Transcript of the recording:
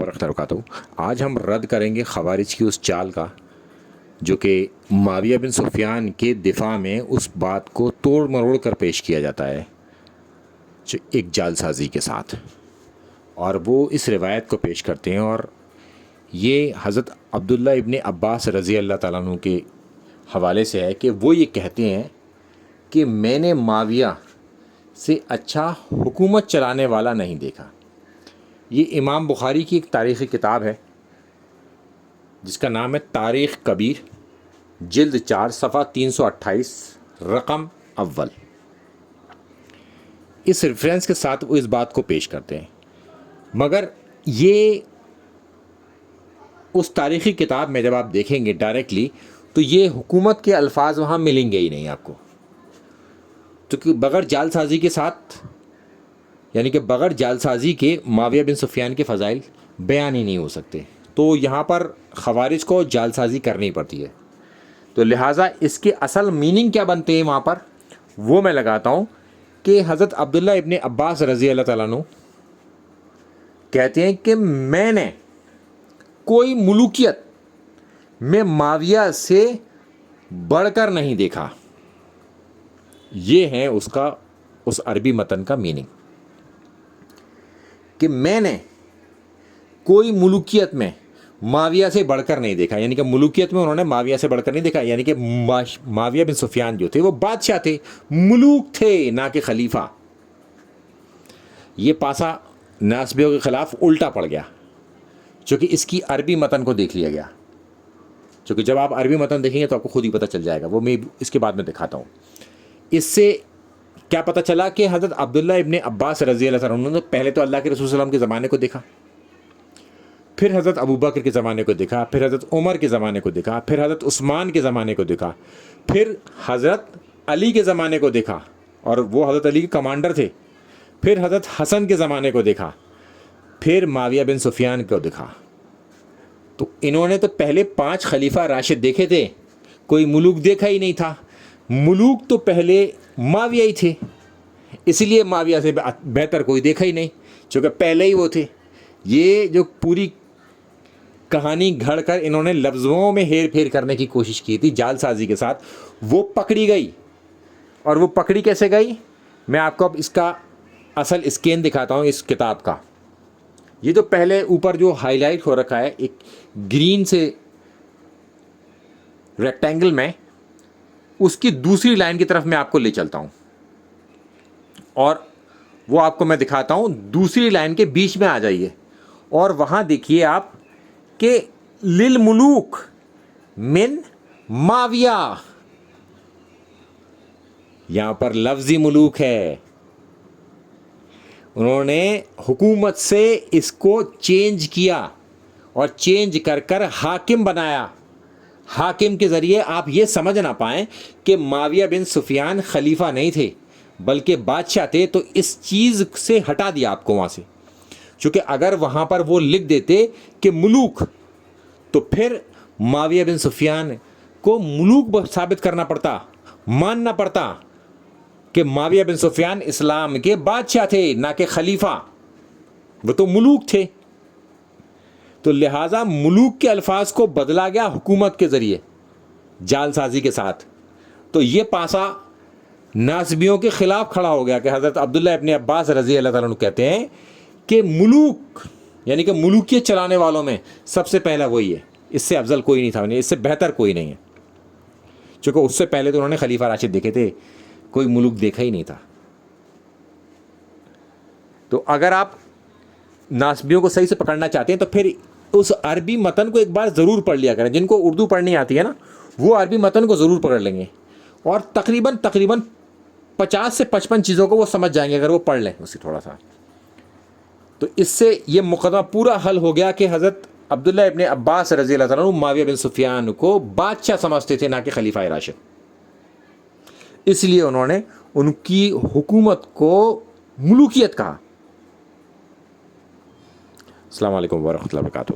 ورحمۃ اللہ وبرکاتہ۔ آج ہم رد کریں گے خوارج کی اس چال کا جو کہ معاویہ بن سفیان کے دفاع میں اس بات کو توڑ مروڑ کر پیش کیا جاتا ہے جو ایک جال سازی کے ساتھ، اور وہ اس روایت کو پیش کرتے ہیں، اور یہ حضرت عبداللہ ابن عباس رضی اللہ تعالیٰ عنہ کے حوالے سے ہے کہ وہ یہ کہتے ہیں کہ میں نے معاویہ سے اچھا حکومت چلانے والا نہیں دیکھا۔ یہ امام بخاری کی ایک تاریخی کتاب ہے جس کا نام ہے تاریخ کبیر، جلد 4 صفحہ 328 رقم اول۔ اس ریفرنس کے ساتھ وہ اس بات کو پیش کرتے ہیں، مگر یہ اس تاریخی کتاب میں جب آپ دیکھیں گے ڈائریکٹلی تو یہ حکومت کے الفاظ وہاں ملیں گے ہی نہیں آپ کو، کیونکہ بغیر جال سازی کے ساتھ، یعنی کہ بغیر جال سازی کے معاویہ بن سفیان کے فضائل بیان ہی نہیں ہو سکتے۔ تو یہاں پر خوارج کو جال سازی کرنی پڑتی ہے، تو لہٰذا اس کے اصل میننگ کیا بنتے ہیں وہاں پر وہ میں لگاتا ہوں کہ حضرت عبداللہ ابن عباس رضی اللہ تعالیٰ عنہ کہتے ہیں کہ میں نے کوئی ملوکیت میں معاویہ سے بڑھ کر نہیں دیکھا۔ یہ ہے اس عربی متن کا میننگ کہ میں نے کوئی ملوکیت میں معاویہ سے بڑھ کر نہیں دیکھا، یعنی کہ ملوکیت میں انہوں نے معاویہ سے بڑھ کر نہیں دیکھا، یعنی کہ معاویہ بن سفیان جو تھے وہ بادشاہ تھے، ملوک تھے نہ کہ خلیفہ۔ یہ پاسا ناسبیوں کے خلاف الٹا پڑ گیا چونکہ اس کی عربی متن کو دیکھ لیا گیا، چونکہ جب آپ عربی متن دیکھیں گے تو آپ کو خود ہی پتہ چل جائے گا، وہ میں اس کے بعد میں دکھاتا ہوں۔ اس سے کیا پتہ چلا کہ حضرت عبداللہ ابن عباس رضی اللہ تعالیٰ عنہ نے پہلے تو اللہ کے رسول صلی اللہ علیہ وسلم کے زمانے کو دیکھا، پھر حضرت ابوبکر کے زمانے کو دیکھا، پھر حضرت عمر کے زمانے کو دیکھا، پھر حضرت عثمان کے زمانے کو دیکھا، پھر حضرت علی کے زمانے کو دیکھا، اور وہ حضرت علی کے کمانڈر تھے، پھر حضرت حسن کے زمانے کو دیکھا، پھر معاویہ بن سفیان کو دیکھا۔ تو انہوں نے تو پہلے 5 خلیفہ راشد دیکھے تھے، کوئی ملوک دیکھا ہی نہیں تھا۔ ملوک تو پہلے معاویہ ہی تھے، اسی لیے معاویہ سے بہتر کوئی دیکھا ہی نہیں، چونکہ پہلے ہی وہ تھے۔ یہ جو پوری کہانی گھڑ کر انہوں نے لفظوں میں ہیر پھیر کرنے کی کوشش کی تھی جال سازی کے ساتھ، وہ پکڑی گئی۔ اور وہ پکڑی کیسے گئی؟ میں آپ کو اب اس کا اصل اسکین دکھاتا ہوں اس کتاب کا۔ یہ تو پہلے اوپر جو ہائی لائٹ ہو رکھا ہے ایک گرین سے ریکٹینگل میں، اس کی دوسری لائن کی طرف میں آپ کو لے چلتا ہوں، اور وہ آپ کو میں دکھاتا ہوں۔ دوسری لائن کے بیچ میں آ جائیے اور وہاں دیکھیے آپ کہ للملوک من معاویہ، یہاں پر لفظی ملوک ہے۔ انہوں نے حکومت سے اس کو چینج کیا اور چینج کر کر حاکم بنایا۔ حاکم کے ذریعے آپ یہ سمجھ نہ پائیں کہ معاویہ بن سفیان خلیفہ نہیں تھے بلکہ بادشاہ تھے، تو اس چیز سے ہٹا دیا آپ کو وہاں سے، چونکہ اگر وہاں پر وہ لکھ دیتے کہ ملوک، تو پھر معاویہ بن سفیان کو ملوک ثابت کرنا پڑتا، ماننا پڑتا کہ معاویہ بن سفیان اسلام کے بادشاہ تھے نہ کہ خلیفہ، وہ تو ملوک تھے۔ تو لہٰذا ملوک کے الفاظ کو بدلا گیا حکومت کے ذریعے جال سازی کے ساتھ۔ تو یہ پاسا ناسبیوں کے خلاف کھڑا ہو گیا کہ حضرت عبداللہ ابن عباس رضی اللہ تعالیٰ عنہ کہتے ہیں کہ ملوک، یعنی کہ ملوکیت چلانے والوں میں سب سے پہلا وہی ہے، اس سے افضل کوئی نہیں تھا، اس سے بہتر کوئی نہیں ہے، چونکہ اس سے پہلے تو انہوں نے خلیفہ راشد دیکھے تھے، کوئی ملوک دیکھا ہی نہیں تھا۔ تو اگر آپ ناسبیوں کو صحیح سے پکڑنا چاہتے ہیں تو پھر اس عربی متن کو ایک بار ضرور پڑھ لیا کریں۔ جن کو اردو پڑھنی آتی ہے نا، وہ عربی متن کو ضرور پکڑ لیں گے، اور تقریباً 50 سے 55 چیزوں کو وہ سمجھ جائیں گے اگر وہ پڑھ لیں اسے تھوڑا سا۔ تو اس سے یہ مقدمہ پورا حل ہو گیا کہ حضرت عبداللہ ابن عباس رضی اللہ تعالیٰ عنہ معاویہ بن سفیان کو بادشاہ سمجھتے تھے نہ کہ خلیفہ راشد، اس لیے انہوں نے ان کی حکومت کو ملوکیت کہا۔ السلام علیکم ورحمۃ اللہ وبرکاتہ۔